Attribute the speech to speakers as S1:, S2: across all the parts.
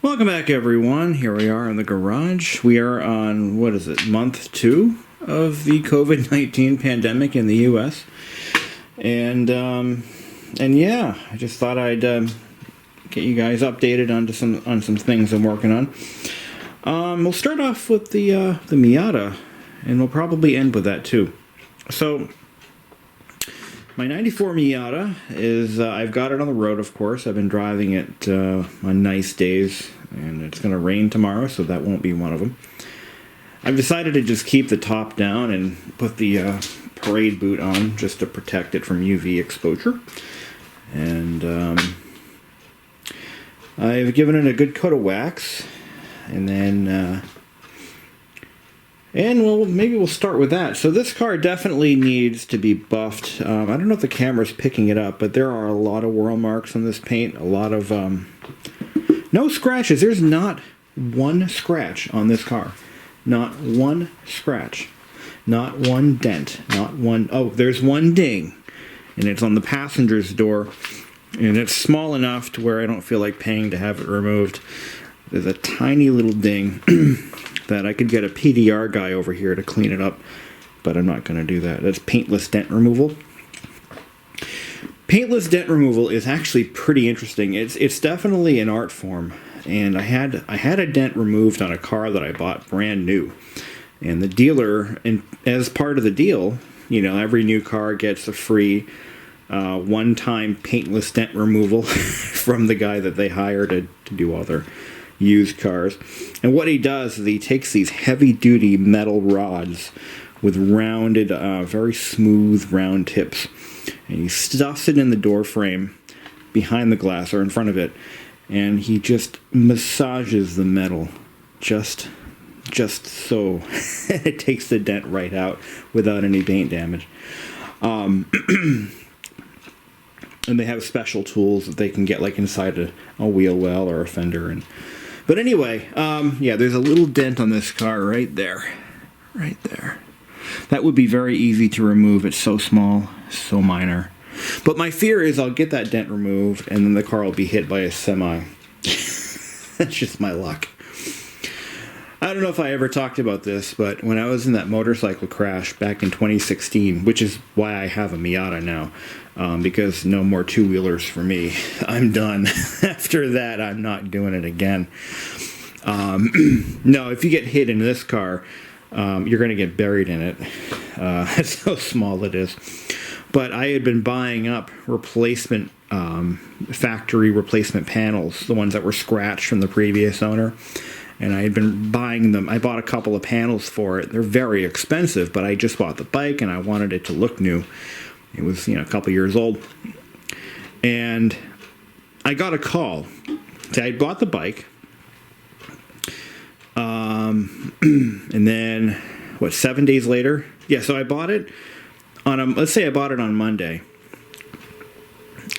S1: Welcome back, everyone. Here we are in the garage. We are on, what is it, month 2 of the COVID-19 pandemic in the U.S. And yeah, I just thought I'd get you guys updated on some things I'm working on. We'll start off with the Miata, and we'll probably end with that too. So, my 94 Miata is, I've got it on the road, of course. I've been driving it on nice days, and it's going to rain tomorrow, so that won't be one of them. I've decided to just keep the top down and put the parade boot on just to protect it from UV exposure. And I've given it a good coat of wax, and then well, maybe we'll start with that. So this car definitely needs to be buffed. I don't know if the camera's picking it up, but there are a lot of whirl marks on this paint. A lot of no scratches. There's not one scratch on this car. Not one scratch. Not one dent. Not one. Oh, there's one ding, and it's on the passenger's door, and it's small enough to where I don't feel like paying to have it removed. There's a tiny little ding that I could get a PDR guy over here to clean it up, but I'm not going to do that. That's paintless dent removal. Paintless dent removal is actually pretty interesting. It's definitely an art form, and I had a dent removed on a car that I bought brand new, and the dealer, and as part of the deal, you know, every new car gets a free one-time paintless dent removal from the guy that they hire to do all their used cars. And what he does is he takes these heavy-duty metal rods with rounded, very smooth round tips, and he stuffs it in the door frame behind the glass or in front of it, and he just massages the metal just so it takes the dent right out without any paint damage. And they have special tools that they can get like inside a wheel well or a fender. But anyway, yeah, there's a little dent on this car right there. Right there. That would be very easy to remove. It's so small, so minor. But my fear is I'll get that dent removed and then the car will be hit by a semi. That's just my luck. I don't know if I ever talked about this, but when I was in that motorcycle crash back in 2016, which is why I have a Miata now, because no more two-wheelers for me. I'm done. After that, I'm not doing it again. No, if you get hit in this car, you're going to get buried in it. That's how small it is. But I had been buying up replacement, factory replacement panels, the ones that were scratched from the previous owner. And I had been buying them. I bought a couple of panels for it. They're very expensive, but I just bought the bike and I wanted it to look new. It was, a couple years old. And I got a call. So I bought the bike. And then, 7 days later? Yeah, so I bought it on let's say I bought it on Monday.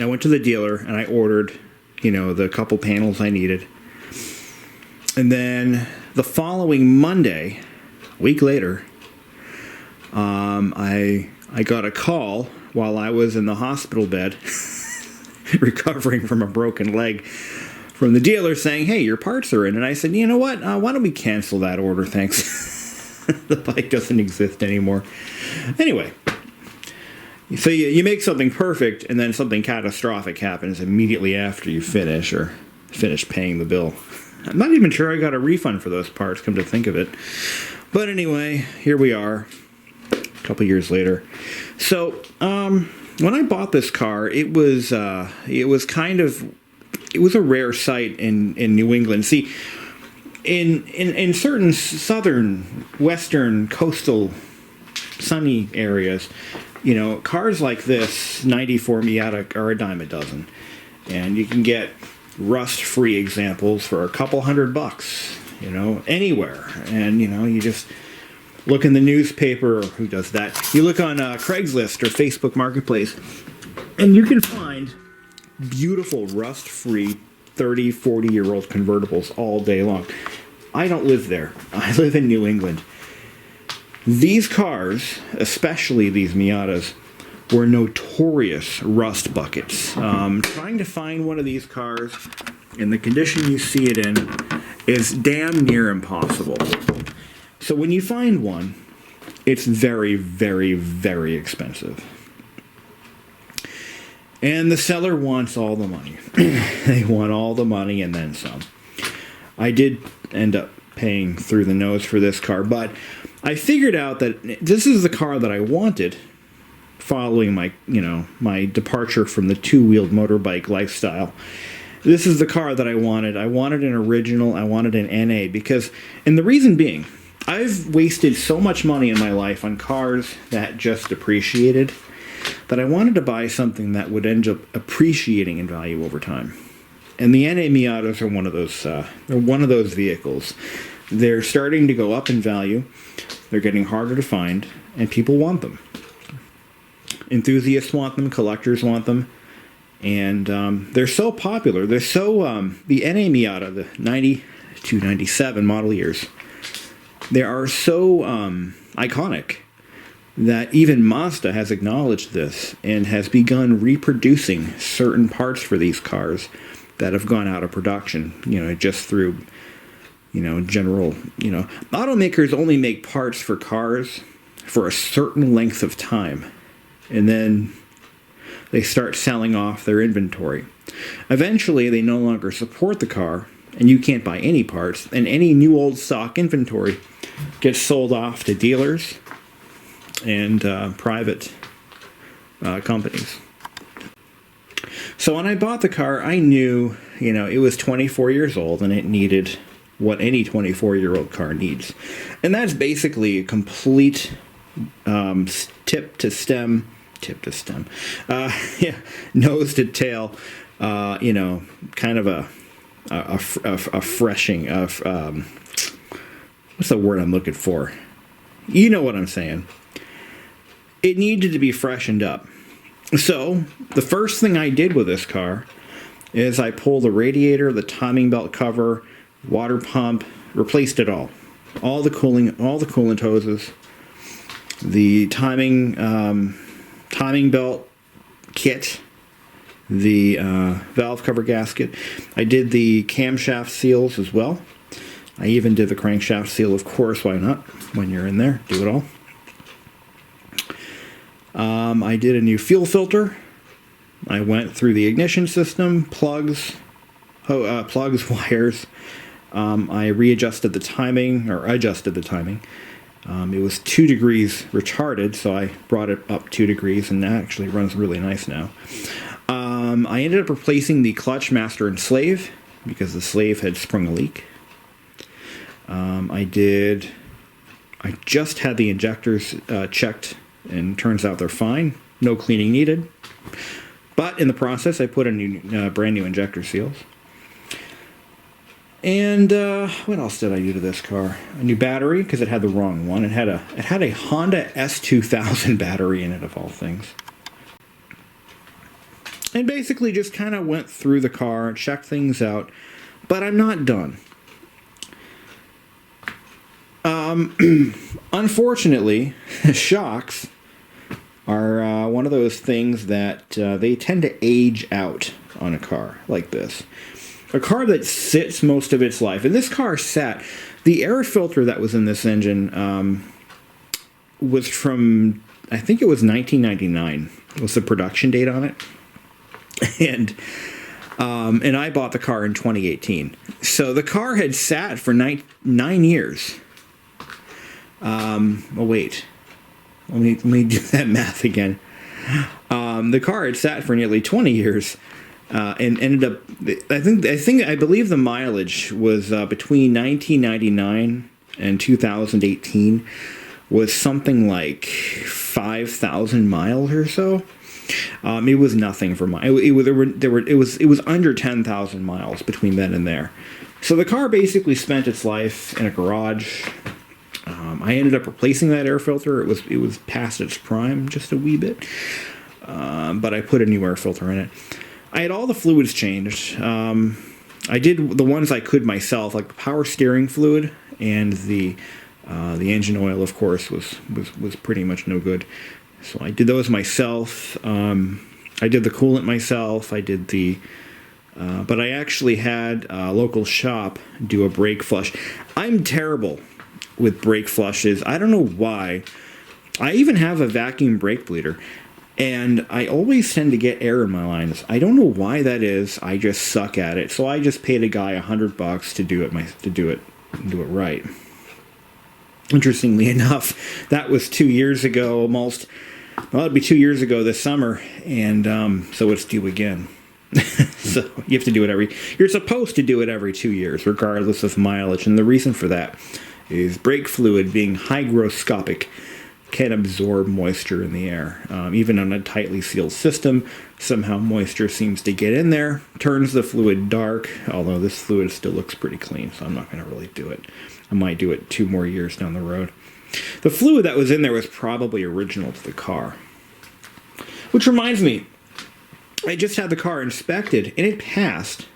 S1: I went to the dealer and I ordered, the couple panels I needed. And then the following Monday, a week later, I got a call while I was in the hospital bed recovering from a broken leg from the dealer saying, hey, your parts are in. And I said, you know what? Why don't we cancel that order? Thanks. The bike doesn't exist anymore. Anyway, so you make something perfect and then something catastrophic happens immediately after you finish paying the bill. I'm not even sure I got a refund for those parts, come to think of it. But anyway, here we are, a couple years later. So, when I bought this car, it was a rare sight in New England. See, in certain southern, western, coastal, sunny areas, cars like this 94 Miata are a dime a dozen, and you can get rust-free examples for a couple $100, anywhere. And, you just look in the newspaper, or who does that? You look on Craigslist or Facebook Marketplace, and you can find beautiful rust-free 30, 40-year-old convertibles all day long. I don't live there. I live in New England. These cars, especially these Miatas, were notorious rust buckets. Trying to find one of these cars in the condition you see it in is damn near impossible. So when you find one, it's very, very, very expensive. And the seller wants all the money. They want all the money and then some. I did end up paying through the nose for this car, but I figured out that this is the car that I wanted following my departure from the two-wheeled motorbike lifestyle. This is the car that I wanted. I wanted an original. I wanted an NA and the reason being, I've wasted so much money in my life on cars that just depreciated that I wanted to buy something that would end up appreciating in value over time. And the NA Miatas are one of those. They're one of those vehicles. They're starting to go up in value. They're getting harder to find, and people want them. Enthusiasts want them. Collectors want them, and they're so popular. They're so the NA Miata, the 90 to 97 model years, they are so iconic that even Mazda has acknowledged this and has begun reproducing certain parts for these cars that have gone out of production, just through, general, automakers only make parts for cars for a certain length of time, and then they start selling off their inventory. Eventually, they no longer support the car, and you can't buy any parts, and any new old stock inventory gets sold off to dealers and private companies. So when I bought the car, I knew, it was 24 years old and it needed what any 24-year-old car needs. And that's basically a complete tip to stem, nose to tail, kind of a freshing of, what's the word I'm looking for? You know what I'm saying. It needed to be freshened up. So, the first thing I did with this car is I pulled the radiator, the timing belt cover, water pump, replaced it all. All the coolant hoses, the timing belt kit, the valve cover gasket. I did the camshaft seals as well. I even did the crankshaft seal, of course, why not? When you're in there, do it all. I did a new fuel filter. I went through the ignition system, plugs, wires. I readjusted the timing, or adjusted the timing. It was 2 degrees retarded, so I brought it up 2 degrees, and that actually runs really nice now. I ended up replacing the clutch master and slave, because the slave had sprung a leak. I just had the injectors checked, and turns out they're fine. No cleaning needed. But in the process, I put a brand new injector seals. And what else did I do to this car? A new battery, because it had the wrong one. It had a Honda S2000 battery in it, of all things. And basically just kind of went through the car, checked things out. But I'm not done. Unfortunately, shocks are one of those things that they tend to age out on a car like this. A car that sits most of its life, and this car sat, the air filter that was in this engine was from, I think it was 1999, was the production date on it. And I bought the car in 2018. So the car had sat for 9 years. Wait. Let me do that math again. The car had sat for nearly 20 years, and ended up. I believe the mileage was between 1999 and 2018 was something like 5,000 miles or so. It was nothing for my. It was under 10,000 miles between then and there. So the car basically spent its life in a garage. I ended up replacing that air filter. It was past its prime just a wee bit, but I put a new air filter in it. I had all the fluids changed. I did the ones I could myself, like the power steering fluid, and the engine oil, of course, was pretty much no good. So I did those myself. I did the coolant myself. I did the But I actually had a local shop do a brake flush. I'm terrible with brake flushes. I don't know why. I even have a vacuum brake bleeder, and I always tend to get air in my lines. I don't know why that is. I just suck at it. So I just paid a guy $100 to do it right. Interestingly enough, that was 2 years ago almost. Well, it'd be 2 years ago this summer, and so it's due again. So you have to do it you're supposed to do it every 2 years, regardless of mileage. And the reason for that is brake fluid, being hygroscopic, can absorb moisture in the air. Even on a tightly sealed system, somehow moisture seems to get in there, turns the fluid dark, although this fluid still looks pretty clean, so I'm not going to really do it. I might do it 2 more years down the road. The fluid that was in there was probably original to the car. Which reminds me, I just had the car inspected, and it passed.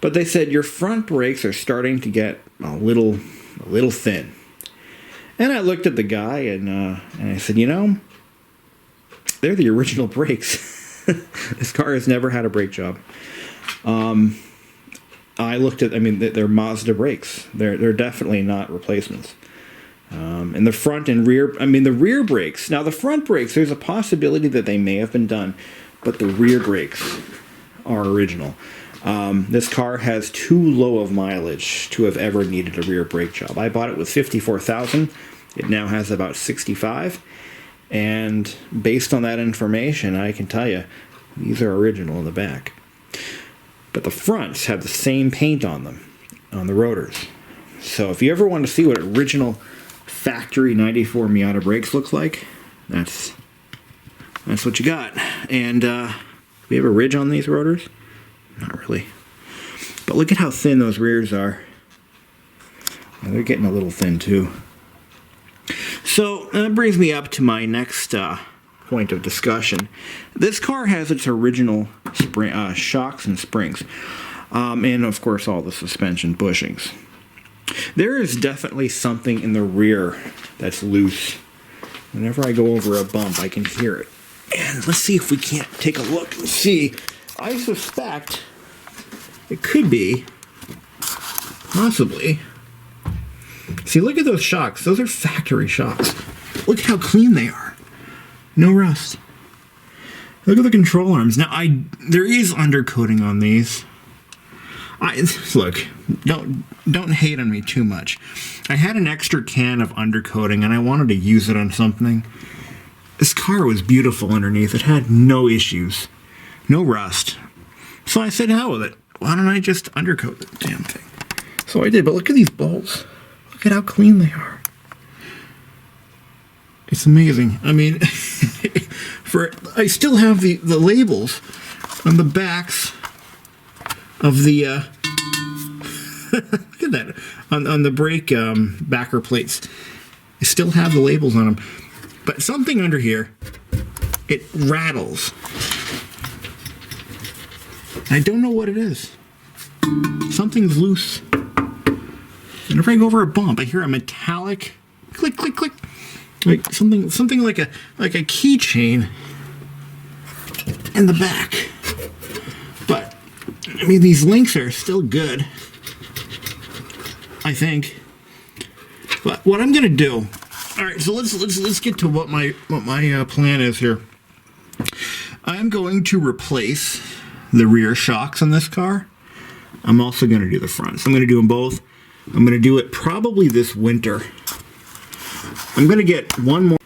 S1: But they said, your front brakes are starting to get a little thin. And I looked at the guy, and I said, they're the original brakes. This car has never had a brake job. I looked at, they're Mazda brakes. They're definitely not replacements. And the front and rear, the rear brakes. Now, the front brakes, there's a possibility that they may have been done, but the rear brakes are original. This car has too low of mileage to have ever needed a rear brake job. I bought it with 54,000. It now has about 65. And based on that information, I can tell you, these are original in the back. But the fronts have the same paint on them, on the rotors. So if you ever want to see what original factory 94 Miata brakes looks like, that's what you got. And we have a ridge on these rotors? Not really. But look at how thin those rears are. And they're getting a little thin too. So that brings me up to my next point of discussion. This car has its original shocks and springs. And of course all the suspension bushings. There is definitely something in the rear that's loose. Whenever I go over a bump, I can hear it. And let's see if we can't take a look and see. I suspect it could be, possibly. See, look at those shocks. Those are factory shocks. Look how clean they are. No rust. Look at the control arms. Now, there is undercoating on these. Look, don't hate on me too much. I had an extra can of undercoating, and I wanted to use it on something. This car was beautiful underneath. It had no issues. No rust. So I said, hell with it. Why don't I just undercoat the damn thing? So I did, but look at these bolts. Look at how clean they are. It's amazing. I still have the labels on the backs of the look at that on the brake backer plates. I still have the labels on them, but something under here, it rattles. I don't know what it is. Something's loose. Whenever I go over a bump, I hear a metallic click, click, click, like something like a keychain in the back. But these links are still good, I think. But what I'm gonna do, all right. So let's get to what my plan is here. I'm going to replace the rear shocks on this car. I'm also going to do the fronts. I'm going to do them both. I'm going to do it probably this winter. I'm going to get one more.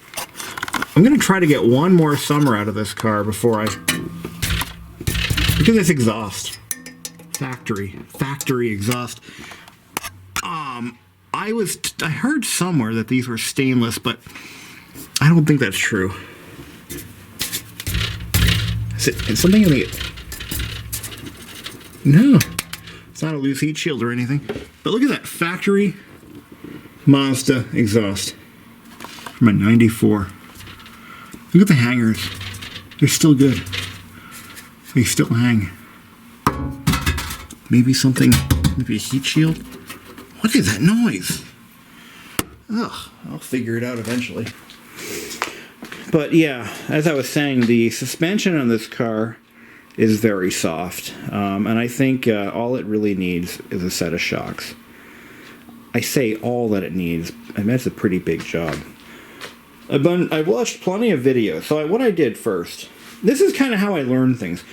S1: I'm going to try to get one more summer out of this car before look at this exhaust. Factory exhaust. I heard somewhere that these were stainless, but I don't think that's true. Is something in the... No, it's not a loose heat shield or anything. But look at that factory Mazda exhaust from a 94. Look at the hangers. They're still good. They still hang. Maybe a heat shield? What is that noise? Ugh, I'll figure it out eventually. But yeah, as I was saying, the suspension on this car is very soft. And I think all it really needs is a set of shocks. I say all that it needs. I mean, that's a pretty big job. I've watched plenty of videos. So what I did first, this is kind of how I learn things.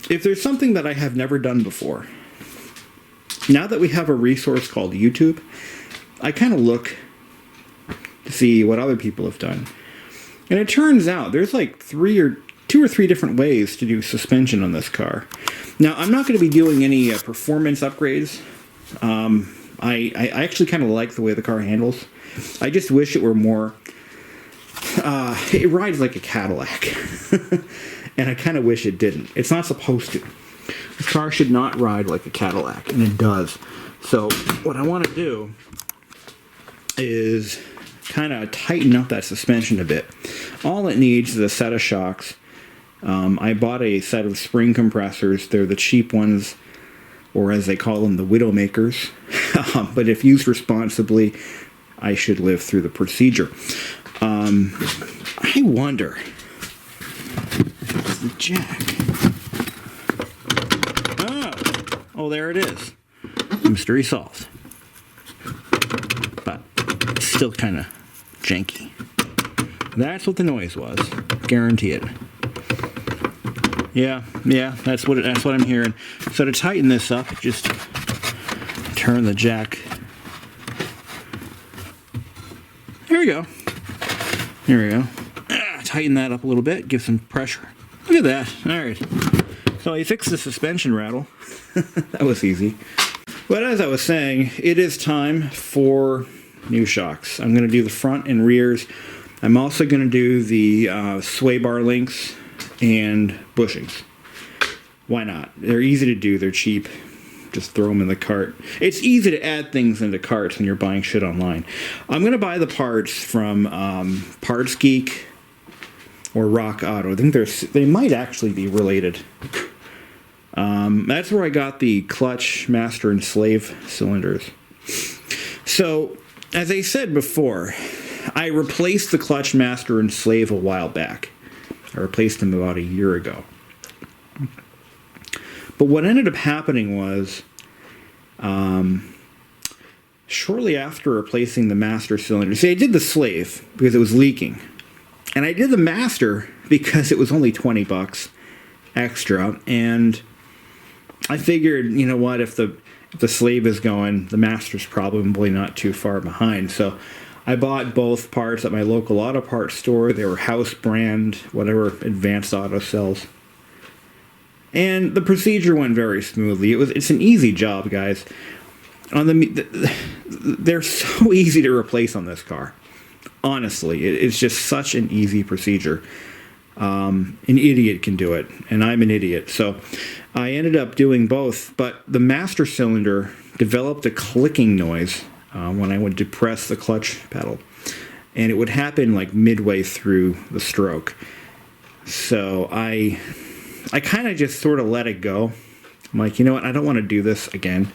S1: If there's something that I have never done before, now that we have a resource called YouTube, I kind of look to see what other people have done. And it turns out there's like two or three different ways to do suspension on this car. Now, I'm not going to be doing any performance upgrades. I actually kind of like the way the car handles. I just wish it were more... it rides like a Cadillac. And I kind of wish it didn't. It's not supposed to. The car should not ride like a Cadillac, and it does. So what I want to do is kind of tighten up that suspension a bit. All it needs is a set of shocks. I bought a set of spring compressors. They're the cheap ones, or as they call them, the Widowmakers. But if used responsibly, I should live through the procedure. I wonder, the jack. Oh, there it is. Mystery solved. But it's still kind of janky. That's what the noise was. Guarantee it. Yeah, that's what I'm hearing. So to tighten this up, just turn the jack. There we go. There we go. Tighten that up a little bit, give some pressure. Look at that. All right. So I fixed the suspension rattle. That was easy. But as I was saying, it is time for new shocks. I'm going to do the front and rears. I'm also going to do the sway bar links and bushings. Why not? They're easy to do. They're cheap. Just throw them in the cart. It's easy to add things into carts when you're buying shit online. I'm going to buy the parts from Parts Geek or Rock Auto. I think they might actually be related. That's where I got the clutch, master, and slave cylinders. So, as I said before, I replaced the clutch, master, and slave a while back. I replaced them about a year ago. But what ended up happening was, shortly after replacing the master cylinder, see, I did the slave because it was leaking. And I did the master because it was only $20 extra. And I figured, you know what, if the slave is going, the master's probably not too far behind. So I bought both parts at my local auto parts store. They were house brand, whatever Advanced Auto sells. And the procedure went very smoothly. It's an easy job, guys. They're so easy to replace on this car. Honestly, it's just such an easy procedure. An idiot can do it, and I'm an idiot. So I ended up doing both, but the master cylinder developed a clicking noise when I would depress the clutch pedal. And it would happen like midway through the stroke. So I kind of just sort of let it go. I'm like, you know what, I don't want to do this again.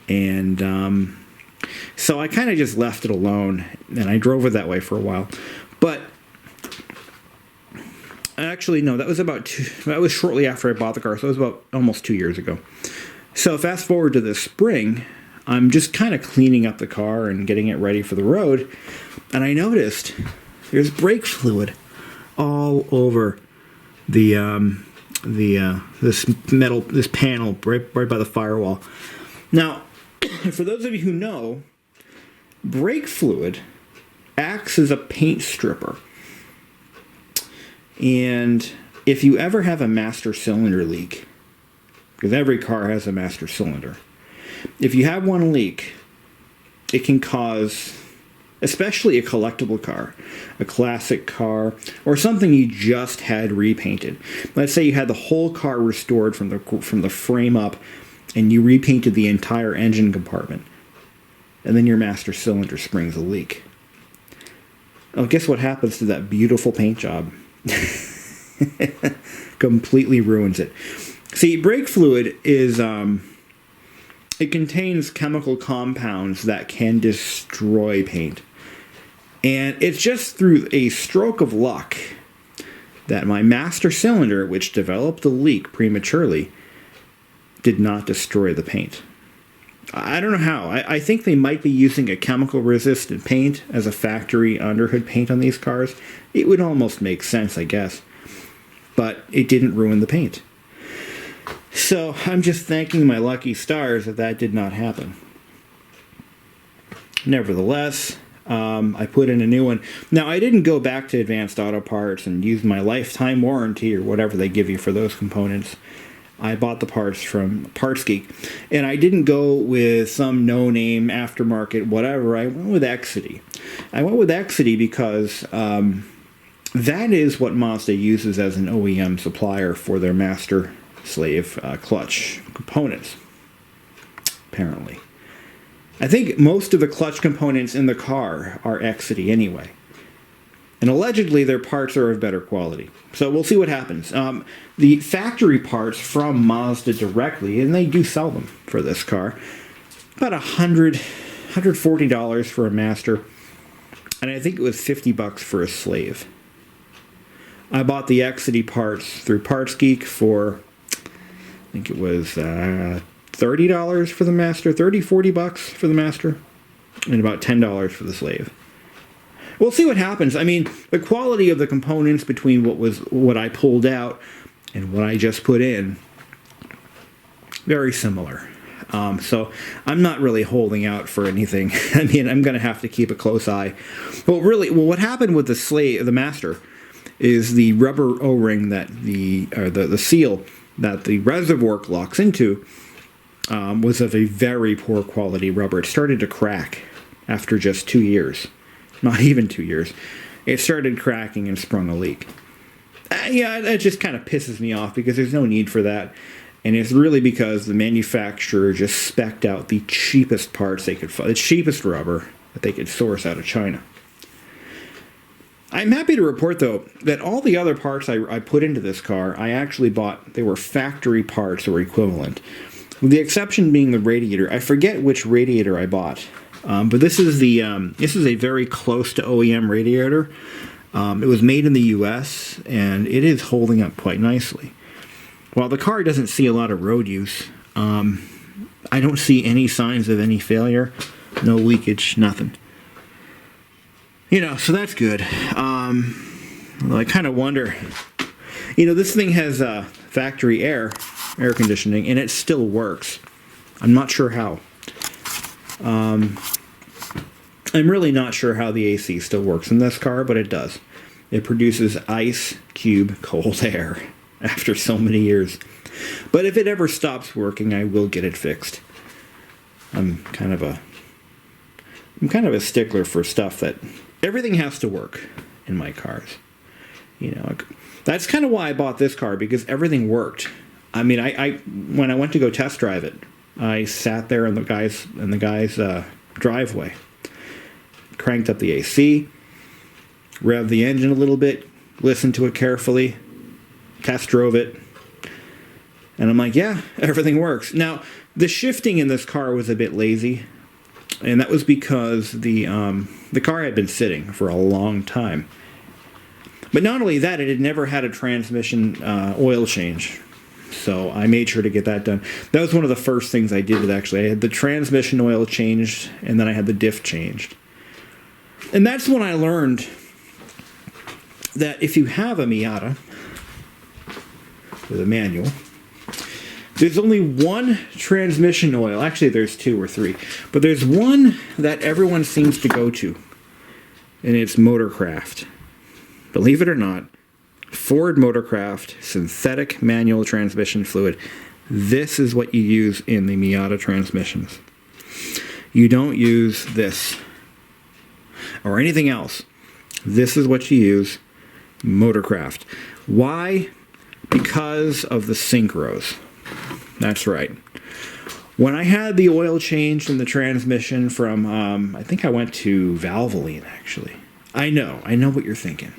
S1: And so I kind of just left it alone, and I drove it that way for a while. But actually, no, that was shortly after I bought the car, so it was about almost 2 years ago. So fast forward to this spring, I'm just kind of cleaning up the car and getting it ready for the road, and I noticed there's brake fluid all over this panel right by the firewall. Now, for those of you who know, brake fluid acts as a paint stripper. And if you ever have a master cylinder leak, because every car has a master cylinder, if you have one leak, it can cause, especially a collectible car, a classic car, or something you just had repainted. Let's say you had the whole car restored from the frame up, and you repainted the entire engine compartment, and then your master cylinder springs a leak. Well, guess what happens to that beautiful paint job? Completely ruins it. See, brake fluid is, it contains chemical compounds that can destroy paint. And it's just through a stroke of luck that my master cylinder, which developed the leak prematurely, did not destroy the paint. I don't know how. I think they might be using a chemical-resistant paint as a factory underhood paint on these cars. It would almost make sense, I guess. But it didn't ruin the paint. So I'm just thanking my lucky stars that that did not happen. Nevertheless, I put in a new one. Now, I didn't go back to Advanced Auto Parts and use my lifetime warranty or whatever they give you for those components. I bought the parts from Parts Geek. And I didn't go with some no-name aftermarket whatever. I went with Exidy. I went with Exidy because that is what Mazda uses as an OEM supplier for their master-slave clutch components, apparently. I think most of the clutch components in the car are Exidy anyway. And allegedly their parts are of better quality. So we'll see what happens. The factory parts from Mazda directly, and they do sell them for this car, about $140 for a master, and I think it was $50 for a slave. I bought the Exidy parts through Parts Geek for, I think it was $30 for the master, $40 for the master, and about $10 for the slave. We'll see what happens. I mean, the quality of the components between what I pulled out and what I just put in, very similar. So I'm not really holding out for anything. I mean, I'm going to have to keep a close eye. Well, what happened with the master, is the rubber O-ring that the seal that the reservoir locks into was of a very poor quality rubber. It started to crack after just 2 years. Not even 2 years. It started cracking and sprung a leak. Yeah, that just kind of pisses me off because there's no need for that. And it's really because the manufacturer just spec'd out the cheapest parts they could find, the cheapest rubber that they could source out of China. I'm happy to report, though, that all the other parts I put into this car, I actually bought, they were factory parts or equivalent. With the exception being the radiator. I forget which radiator I bought. But this is a very close to OEM radiator. It was made in the U.S. and it is holding up quite nicely. While the car doesn't see a lot of road use, I don't see any signs of any failure, no leakage, nothing. So that's good. Well, I kind of wonder. This thing has factory air conditioning, and it still works. I'm not sure how. I'm really not sure how the AC still works in this car, but it does. It produces ice cube cold air after so many years. But if it ever stops working, I will get it fixed. I'm kind of a stickler for stuff that everything has to work in my cars. That's kind of why I bought this car, because everything worked. I mean, I when I went to go test drive it, I sat there in the guy's driveway, cranked up the AC, revved the engine a little bit, listened to it carefully, test drove it, and I'm like, yeah, everything works. Now, the shifting in this car was a bit lazy, and that was because the car had been sitting for a long time. But not only that, it had never had a transmission oil change. So I made sure to get that done. That was one of the first things I did. Actually, I had the transmission oil changed, and then I had the diff changed. And that's when I learned that if you have a Miata with a manual, there's only one transmission oil. Actually, there's 2 or 3. But there's one that everyone seems to go to, and it's Motorcraft. Believe it or not, Ford Motorcraft synthetic manual transmission fluid. This is what you use in the Miata transmissions. You don't use this or anything else. This is what you use, Motorcraft. Why? Because of the synchros. That's right. When I had the oil changed in the transmission from, I think I went to Valvoline, actually. I know what you're thinking.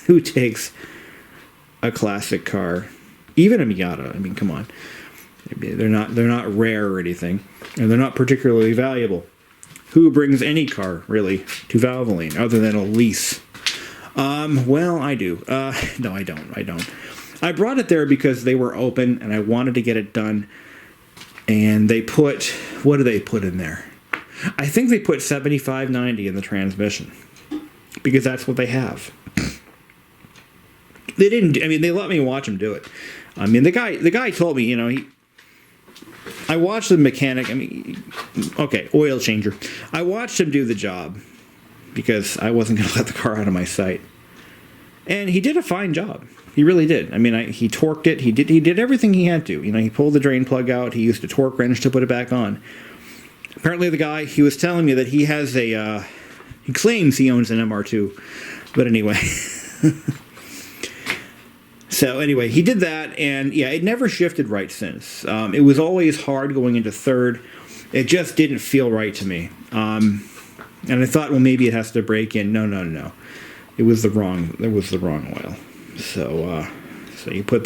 S1: Who takes a classic car, even a Miata? I mean, come on. They're not rare or anything, and they're not particularly valuable. Who brings any car, really, to Valvoline, other than a lease? Well, I do. No, I don't. I brought it there because they were open and I wanted to get it done. And they put, what do they put in there? I think they put 7590 in the transmission because that's what they have. They didn't. I mean, they let me watch him do it. I mean, the guy told me, you know, I watched the mechanic. I mean, okay, oil changer. I watched him do the job because I wasn't going to let the car out of my sight, and he did a fine job. He really did. I mean, he torqued it. He did everything he had to. You know, he pulled the drain plug out. He used a torque wrench to put it back on. Apparently, the guy, he was telling me that he has a. He claims he owns an MR2, but anyway. So anyway, he did that, and yeah, it never shifted right since. It was always hard going into third. It just didn't feel right to me. And I thought, well, maybe it has to break in. No. It was the wrong oil. So you put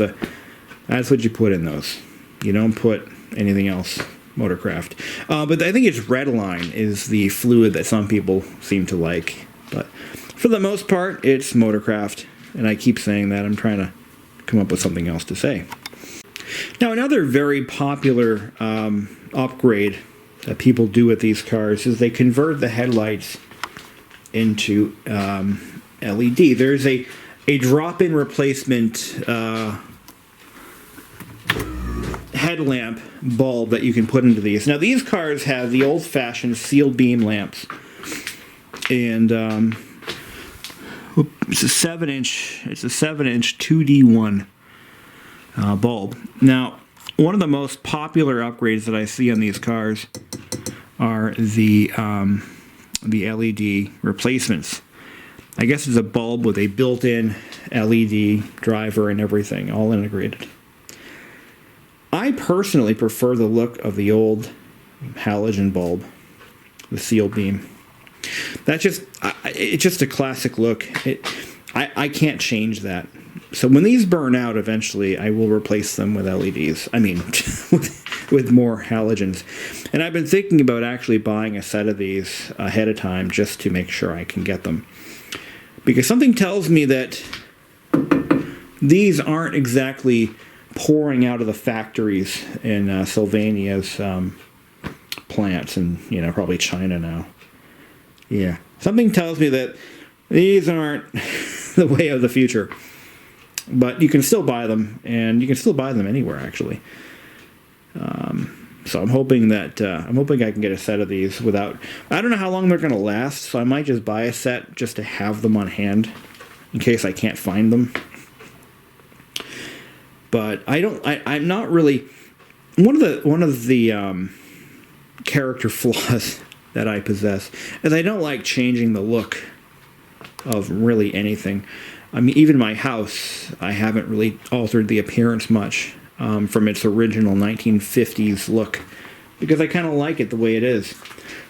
S1: that's what you put in those. You don't put anything else, Motorcraft. But I think it's Rattling is the fluid that some people seem to like. But for the most part, it's Motorcraft. And I keep saying that. I'm trying to come up with something else to say. Now, another very popular upgrade that people do with these cars is they convert the headlights into LED. There's a drop-in replacement headlamp bulb that you can put into these. Now, these cars have the old-fashioned sealed beam lamps, and it's a 7-inch 2D1 bulb. Now, one of the most popular upgrades that I see on these cars are the LED replacements. I guess it's a bulb with a built-in LED driver and everything, all integrated. I personally prefer the look of the old halogen bulb, the sealed beam. It's just a classic look. I can't change that. So when these burn out eventually, I will replace them with LEDs. I mean, with more halogens. And I've been thinking about actually buying a set of these ahead of time just to make sure I can get them. Because something tells me that these aren't exactly pouring out of the factories in Sylvania's plants and, you know, probably China now. Yeah. Something tells me that these aren't the way of the future. But you can still buy them, and you can still buy them anywhere, actually. So I'm hoping I can get a set of these without. I don't know how long they're going to last, so I might just buy a set just to have them on hand in case I can't find them. But I'm not really. One of the character flaws that I possess is I don't like changing the look of really anything. I mean, even my house, I haven't really altered the appearance much from its original 1950s look because I kind of like it the way it is.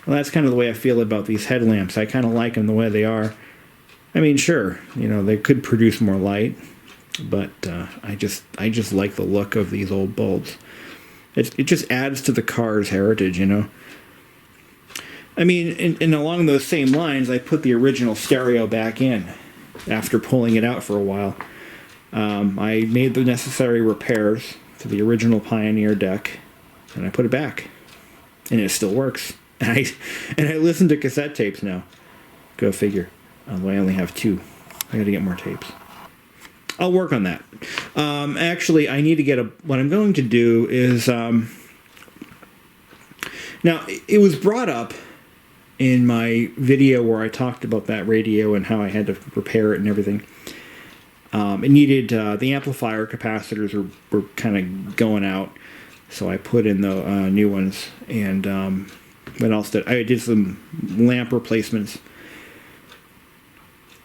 S1: Well, that's kind of the way I feel about these headlamps. I kind of like them the way they are. I mean, sure, you know, they could produce more light, but I just like the look of these old bulbs. It just adds to the car's heritage, you know. I mean, and along those same lines, I put the original stereo back in after pulling it out for a while. I made the necessary repairs to the original Pioneer deck, and I put it back, and it still works. And I listen to cassette tapes now. Go figure. Although I only have 2. I got to get more tapes. I'll work on that. Actually, I need to get what I'm going to do is now it was brought up in my video where I talked about that radio and how I had to repair it and everything. It needed, the amplifier capacitors were kind of going out, so I put in the new ones. And what else did I did some lamp replacements.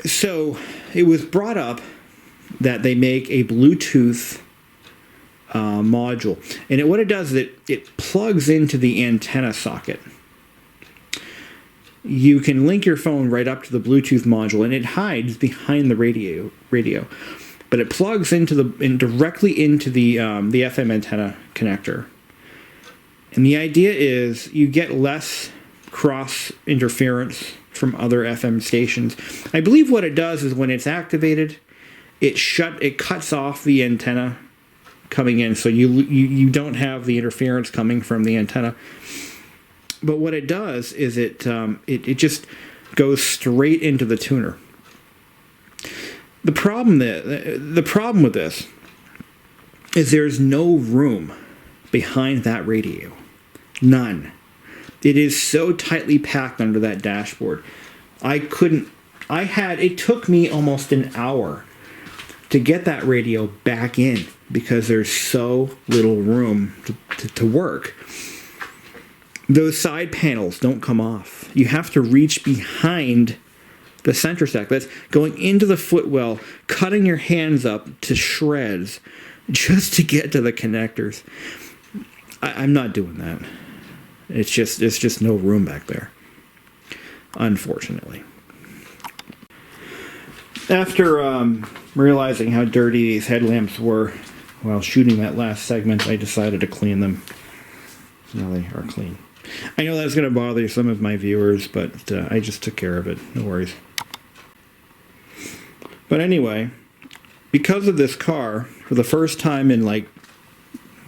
S1: So it was brought up that they make a Bluetooth module. And what it does is it plugs into the antenna socket. You can link your phone right up to the Bluetooth module, and it hides behind the radio. But it plugs directly into the FM antenna connector. And the idea is you get less cross interference from other FM stations. I believe what it does is when it's activated, it cuts off the antenna coming in, so you don't have the interference coming from the antenna. But what it does is it just goes straight into the tuner. The problem with this is there's no room behind that radio. None. It is so tightly packed under that dashboard. It took me almost an hour to get that radio back in because there's so little room to work. Those side panels don't come off. You have to reach behind the center stack. That's going into the footwell, cutting your hands up to shreds just to get to the connectors. I'm not doing that. It's just no room back there, unfortunately. After realizing how dirty these headlamps were while shooting that last segment, I decided to clean them. Now they are clean. I know that's going to bother some of my viewers, but I just took care of it. No worries. But anyway, because of this car, for the first time in like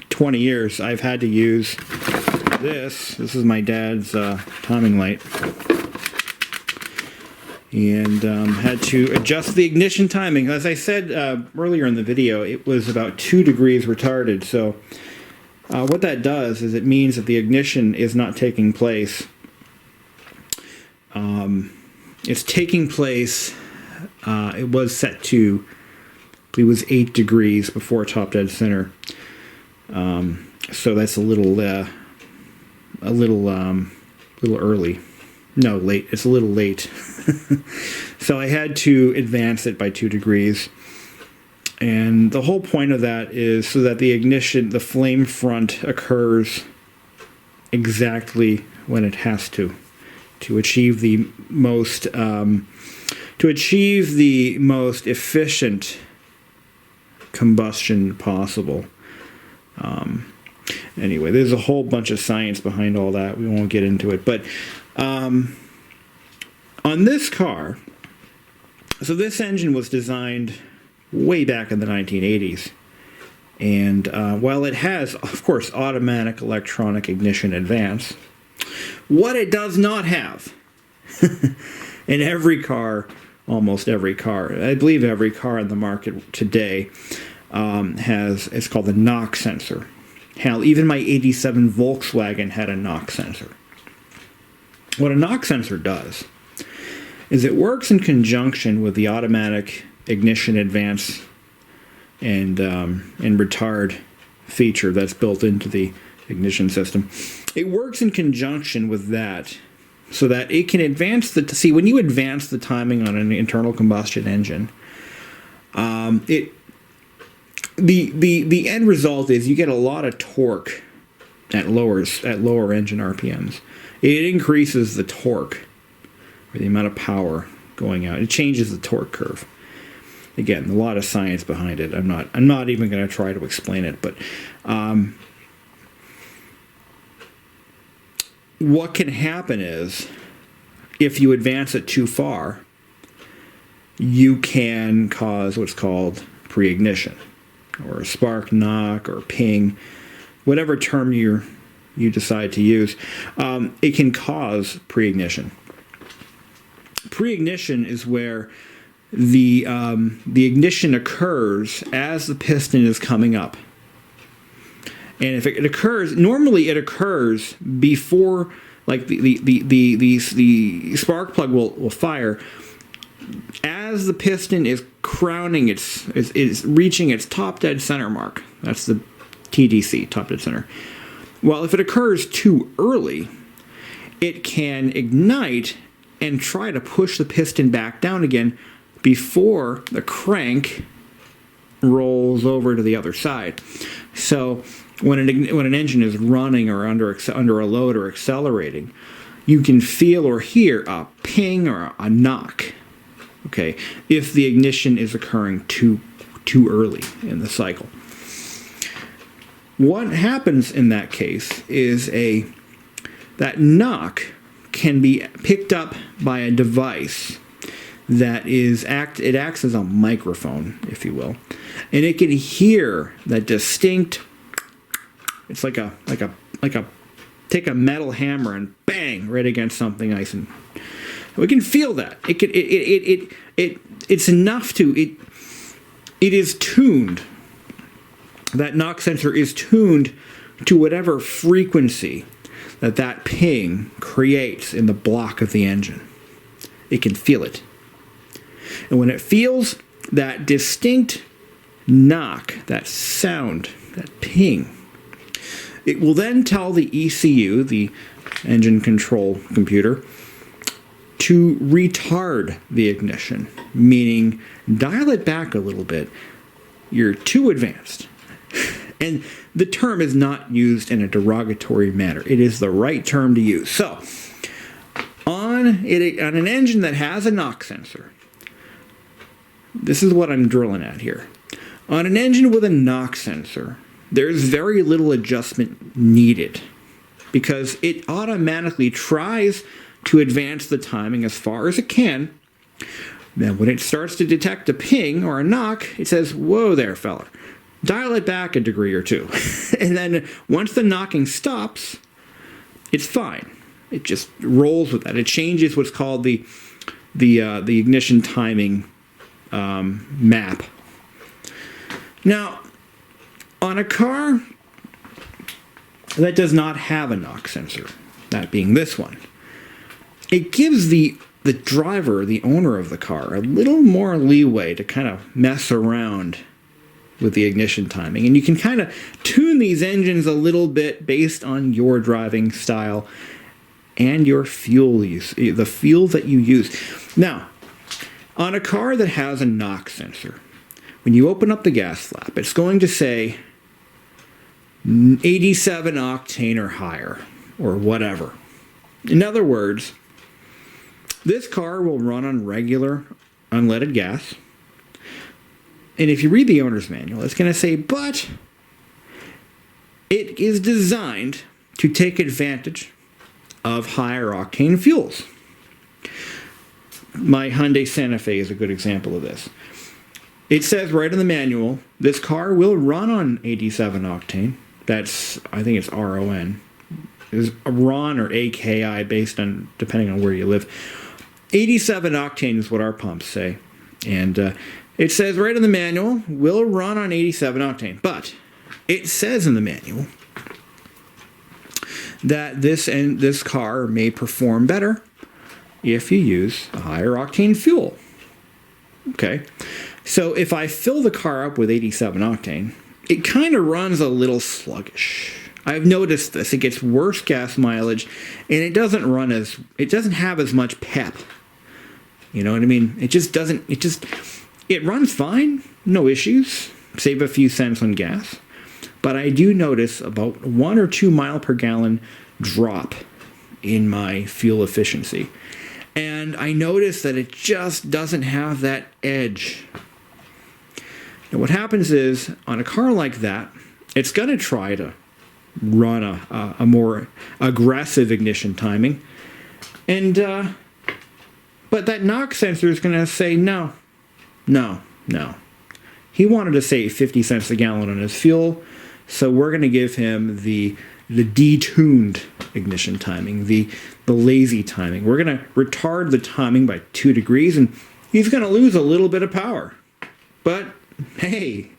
S1: 20 years, I've had to use this. This is my dad's timing light. And had to adjust the ignition timing. As I said earlier in the video, it was about 2 degrees retarded. So what that does is it means that the ignition is not taking place. It's taking place, it was set to, I believe it was 8 degrees before top dead center. So that's a little early. No, late. It's a little late. So I had to advance it by 2 degrees. And the whole point of that is so that the ignition, the flame front occurs exactly when it has to achieve the most efficient combustion possible. Anyway, there's a whole bunch of science behind all that. We won't get into it. But on this car, so this engine was designed way back in the 1980s. And while it has, of course, automatic electronic ignition advance, what it does not have in every car, almost every car, I believe every car in the market today it's called the knock sensor. Hell, even my 87 Volkswagen had a knock sensor. What a knock sensor does is it works in conjunction with the automatic ignition advance and retard feature that's built into the ignition system. It works in conjunction with that so that it can advance see, when you advance the timing on an internal combustion engine, the end result is you get a lot of torque at lower engine RPMs. It increases the torque, or the amount of power going out. It changes the torque curve. Again, a lot of science behind it. I'm not even going to try to explain it, but what can happen is if you advance it too far, you can cause what's called pre-ignition, or a spark knock, or ping, whatever term you decide to use. It can cause pre-ignition. Pre-ignition is where the ignition occurs as the piston is coming up. And if it occurs, normally it occurs before, like the spark plug will fire as the piston is crowning is reaching its top dead center mark. That's the TDC, top dead center. Well, if it occurs too early, it can ignite and try to push the piston back down again before the crank rolls over to the other side. So when an engine is running or under a load or accelerating, you can feel or hear a ping or a knock. Okay, if the ignition is occurring too early in the cycle. What happens in that case is that knock can be picked up by a device that it acts as a microphone, if you will, and it can hear that distinct. It's like a take a metal hammer and bang right against something nice, and we can feel that. It's enough to it is tuned. That knock sensor is tuned to whatever frequency that ping creates in the block of the engine. It can feel it. And when it feels that distinct knock, that sound, that ping, it will then tell the ECU, the engine control computer, to retard the ignition, meaning dial it back a little bit. You're too advanced. And the term is not used in a derogatory manner. It is the right term to use. So, on an engine that has a knock sensor, this is what I'm drilling at here. On an engine with a knock sensor, there's very little adjustment needed because it automatically tries to advance the timing as far as it can. Then when it starts to detect a ping or a knock, it says, whoa there, fella. Dial it back a degree or two. And then once the knocking stops, it's fine. It just rolls with that. It changes what's called the ignition timing map. Now, on a car that does not have a knock sensor, that being this one, it gives the driver, the owner of the car, a little more leeway to kind of mess around with the ignition timing. And you can kind of tune these engines a little bit based on your driving style and your fuel use, the fuel that you use. Now, on a car that has a knock sensor, when you open up the gas flap, it's going to say 87 octane or higher, or whatever. In other words, this car will run on regular unleaded gas. And if you read the owner's manual, it's going to say, but it is designed to take advantage of higher octane fuels. My Hyundai Santa Fe is a good example of this. It says right in the manual, this car will run on 87 octane. That's, I think it's RON. It's RON or AKI based on, depending on where you live. 87 octane is what our pumps say. And it says right in the manual, will run on 87 octane. But it says in the manual that this car may perform better if you use a higher octane fuel. Okay, so if I fill the car up with 87 octane, it kind of runs a little sluggish. I've noticed this. It gets worse gas mileage, and it doesn't have as much pep. You know what I mean? It runs fine, no issues, save a few cents on gas. But I do notice about 1 or 2 mile per gallon drop in my fuel efficiency. And I notice that it just doesn't have that edge. Now what happens is, on a car like that, it's going to try to run a more aggressive ignition timing. And but that knock sensor is going to say, no. He wanted to save 50 cents a gallon on his fuel, so we're going to give him the detuned ignition timing, the lazy timing. We're going to retard the timing by 2 degrees, and he's going to lose a little bit of power. But, hey,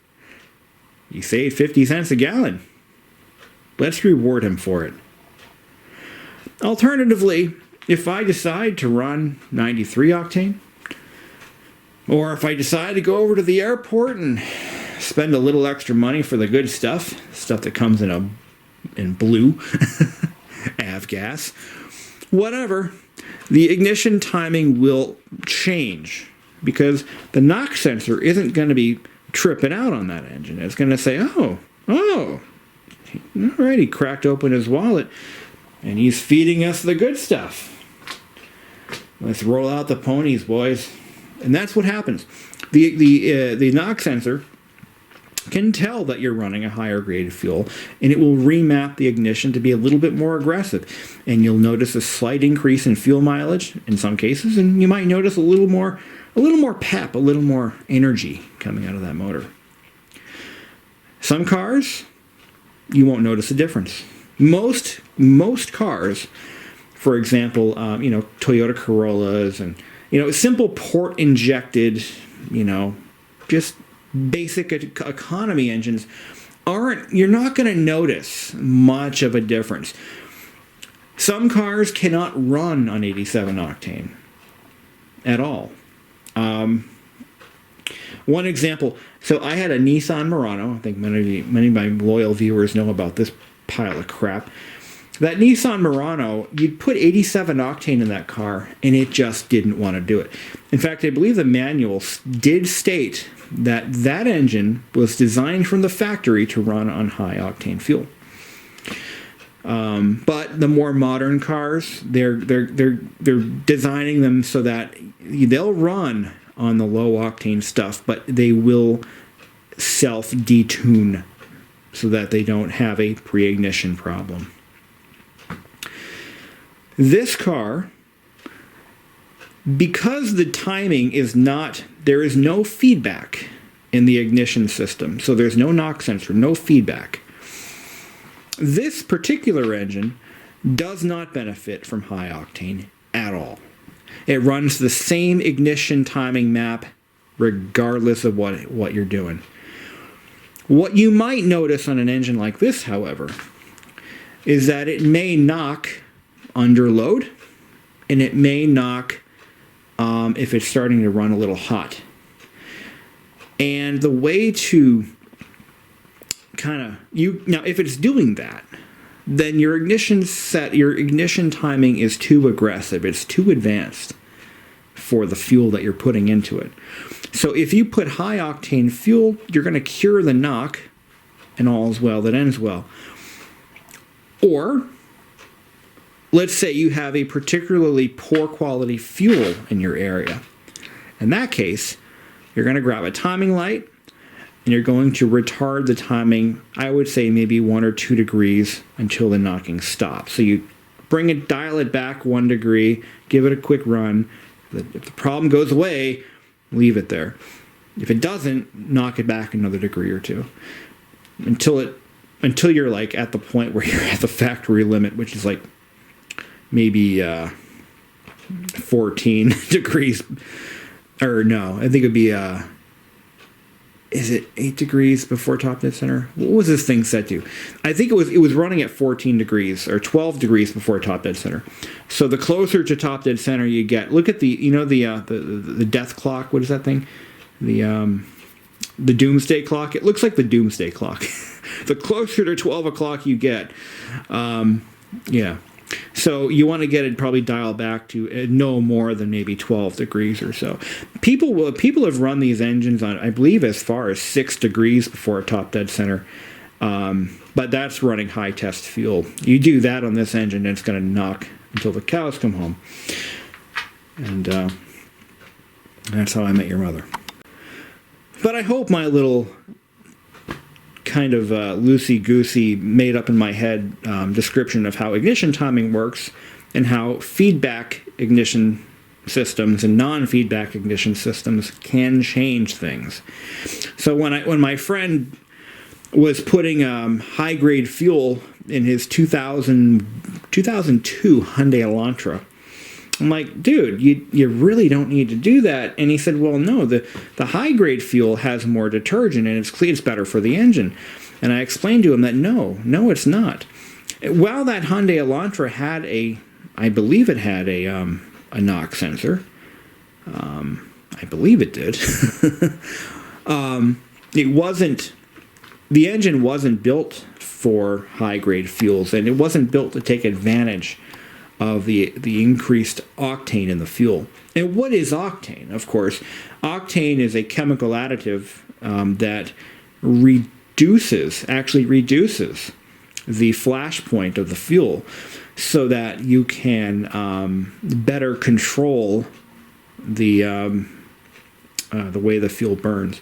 S1: you saved 50 cents a gallon. Let's reward him for it. Alternatively, if I decide to run 93 octane, or if I decide to go over to the airport and spend a little extra money for the good stuff that comes in blue, avgas, whatever, the ignition timing will change because the knock sensor isn't going to be tripping out on that engine. It's going to say, oh, all right, he cracked open his wallet and he's feeding us the good stuff. Let's roll out the ponies, boys. And that's what happens. The knock sensor can tell that you're running a higher grade fuel, and it will remap the ignition to be a little bit more aggressive. And you'll notice a slight increase in fuel mileage in some cases, and you might notice a little more pep, a little more energy coming out of that motor. Some cars, you won't notice a difference. Most cars, for example, Toyota Corollas and, simple port injected, just basic economy engines you're not going to notice much of a difference. Some cars cannot run on 87 octane at all. One example, so I had a Nissan Murano. I think many of my loyal viewers know about this pile of crap. That Nissan Murano, you'd put 87 octane in that car, and it just didn't want to do it. In fact, I believe the manual did state that engine was designed from the factory to run on high octane fuel. But the more modern cars, they're designing them so that they'll run on the low octane stuff, but they will self-detune so that they don't have a pre-ignition problem. This car, because the timing is not, there is no feedback in the ignition system, so there's no knock sensor, no feedback. This particular engine does not benefit from high octane at all. It runs the same ignition timing map regardless of what you're doing. What you might notice on an engine like this, however, is that it may knock under load, and it may knock if it's starting to run a little hot. And the way to now if it's doing that, then your ignition timing is too aggressive. It's too advanced for the fuel that you're putting into it. So if you put high octane fuel, you're going to cure the knock, and all's well that ends well. Or let's say you have a particularly poor quality fuel in your area. In that case, you're going to grab a timing light, and you're going to retard the timing, I would say maybe 1 or 2 degrees until the knocking stops. So you dial it back 1 degree, give it a quick run. If the problem goes away, leave it there. If it doesn't, knock it back another degree or 2 until you're like at the point where you're at the factory limit, which is like maybe 14 degrees. Or no, I think it would be is it 8 degrees before top dead center? What was this thing set to? I think it was running at 14 degrees or 12 degrees before top dead center. So the closer to top dead center you get, look at the death clock. What is that thing? The doomsday clock. It looks like the doomsday clock. The closer to 12 o'clock you get, yeah. So you want to get it probably dialed back to no more than maybe 12 degrees or so. People have run these engines on, I believe, as far as 6 degrees before top dead center. But that's running high test fuel. You do that on this engine, and it's going to knock until the cows come home. And that's how I met your mother. But I hope my little kind of loosey-goosey, made up in my head description of how ignition timing works and how feedback ignition systems and non-feedback ignition systems can change things. So when my friend was putting high-grade fuel in his 2002 Hyundai Elantra, I'm like, dude, you really don't need to do that. And he said, well, no, the high-grade fuel has more detergent, and it's better for the engine. And I explained to him that no, it's not. While that Hyundai Elantra had I believe it had a knock sensor. I believe it did. The engine wasn't built for high-grade fuels, and it wasn't built to take advantage of the increased octane in the fuel. And what is octane? Of course, octane is a chemical additive that actually reduces the flash point of the fuel so that you can better control the way the fuel burns.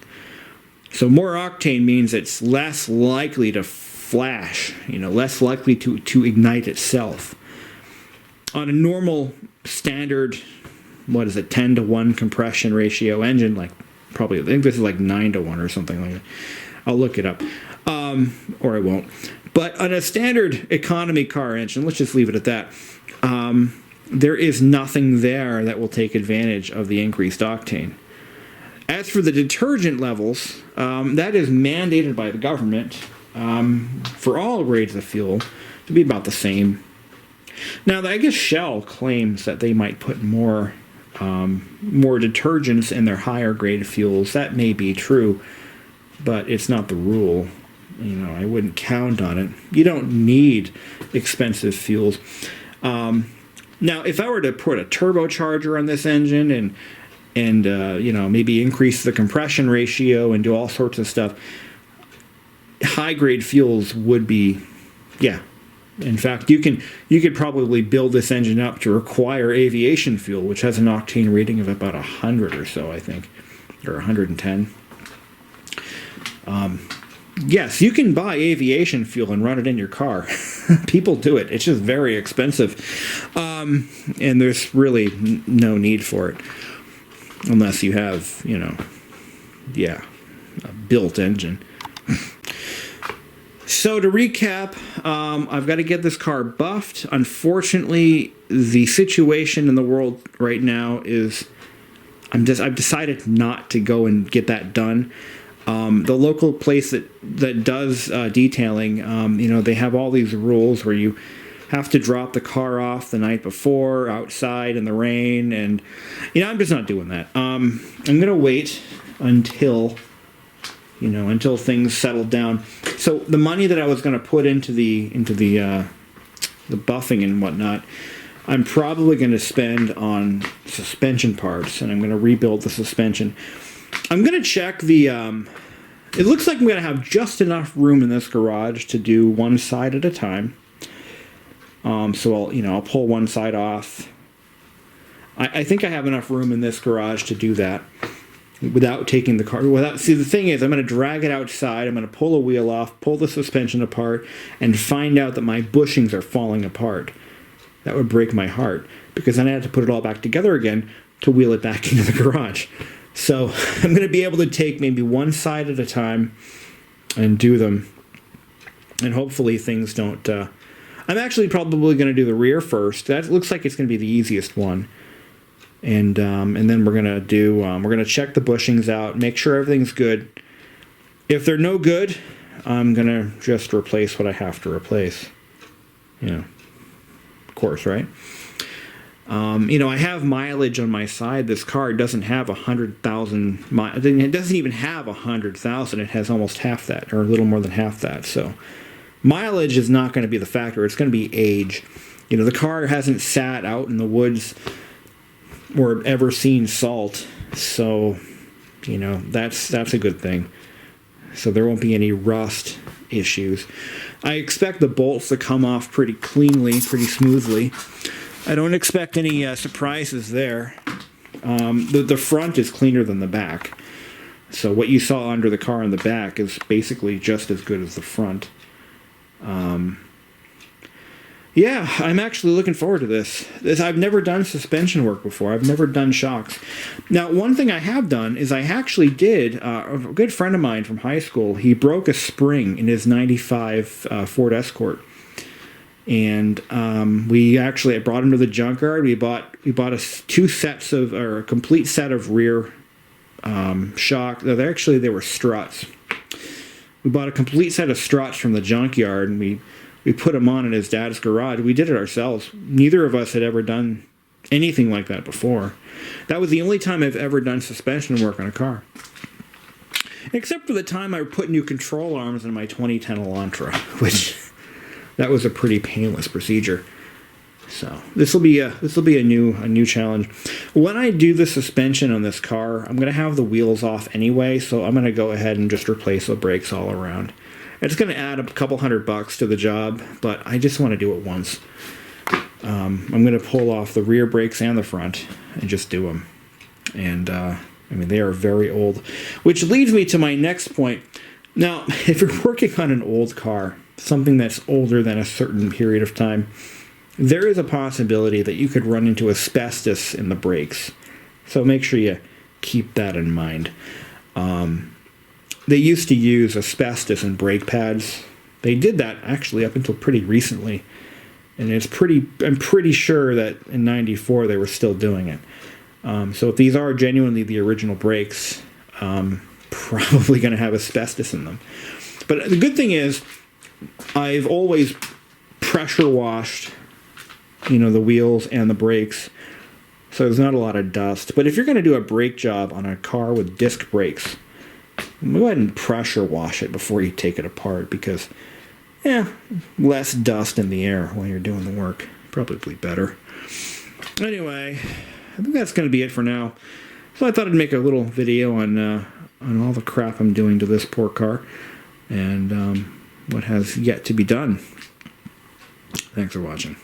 S1: So more octane means it's less likely to flash, less likely to ignite itself. On a normal standard, 10-to-1 compression ratio engine, I think this is 9-to-1 or something like that. I'll look it up, or I won't. But on a standard economy car engine, let's just leave it at that, there is nothing there that will take advantage of the increased octane. As for the detergent levels, that is mandated by the government for all grades of fuel to be about the same. Now, I guess Shell claims that they might put more detergents in their higher grade fuels. That may be true, but it's not the rule. I wouldn't count on it. You don't need expensive fuels. Now, if I were to put a turbocharger on this engine and maybe increase the compression ratio and do all sorts of stuff, high grade fuels would be, In fact, you could probably build this engine up to require aviation fuel, which has an octane rating of about 100 or so, I think, or 110. Yes, you can buy aviation fuel and run it in your car. People do it. It's just very expensive. And there's really no need for it. Unless you have, a built engine. So to recap, I've got to get this car buffed. Unfortunately, the situation in the world right now is I've decided not to go and get that done. The local place that does detailing, they have all these rules where you have to drop the car off the night before outside in the rain, and I'm just not doing that. I'm gonna wait until things settle down. So the money that I was gonna put into the buffing and whatnot, I'm probably gonna spend on suspension parts, and I'm gonna rebuild the suspension. I'm gonna check the. It looks like I'm gonna have just enough room in this garage to do one side at a time. So I'll pull one side off. I think I have enough room in this garage to do that without taking the car. See, the thing is, I'm going to drag it outside. I'm going to pull a wheel off, pull the suspension apart, and find out that my bushings are falling apart. That would break my heart, because then I have to put it all back together again to wheel it back into the garage. So I'm going to be able to take maybe one side at a time and do them. And hopefully things don't... I'm actually probably going to do the rear first. That looks like it's going to be the easiest one. And then we're going to check the bushings out, make sure everything's good. If they're no good, I'm going to just replace what I have to replace. Of course, right? I have mileage on my side. This car doesn't have 100,000 miles. It doesn't even have 100,000. It has almost half that, or a little more than half that. So mileage is not going to be the factor. It's going to be age. The car hasn't sat out in the woods or ever seen salt. So, that's a good thing. So there won't be any rust issues. I expect the bolts to come off pretty cleanly, pretty smoothly. I don't expect any surprises there. The front is cleaner than the back. So what you saw under the car in the back is basically just as good as the front. I'm actually looking forward to this. I've never done suspension work before. I've never done shocks. Now, one thing I have done is I actually did, a good friend of mine from high school, he broke a spring in his 95 Ford Escort. And I brought him to the junkyard. We bought a complete set of rear shock. They were struts. We bought a complete set of struts from the junkyard, and we put them on in his dad's garage. We did it ourselves. Neither of us had ever done anything like that before. That was the only time I've ever done suspension work on a car. Except for the time I put new control arms in my 2010 Elantra, which that was a pretty painless procedure. So this will be a new challenge. When I do the suspension on this car, I'm going to have the wheels off anyway, so I'm going to go ahead and just replace the brakes all around. It's going to add a couple $100 to the job, but I just want to do it once. I'm going to pull off the rear brakes and the front and just do them. And I mean, they are very old. Which leads me to my next point. Now, if you're working on an old car, something that's older than a certain period of time, there is a possibility that you could run into asbestos in the brakes. So make sure you keep that in mind. They used to use asbestos in brake pads. They did that actually up until pretty recently. And I'm pretty sure that in '94 they were still doing it. So if these are genuinely the original brakes, probably going to have asbestos in them. But the good thing is, I've always pressure washed, the wheels and the brakes, so there's not a lot of dust. But if you're going to do a brake job on a car with disc brakes, go ahead and pressure wash it before you take it apart, because, less dust in the air when you're doing the work. Probably better. Anyway, I think that's going to be it for now. So I thought I'd make a little video on all the crap I'm doing to this poor car, and what has yet to be done. Thanks for watching.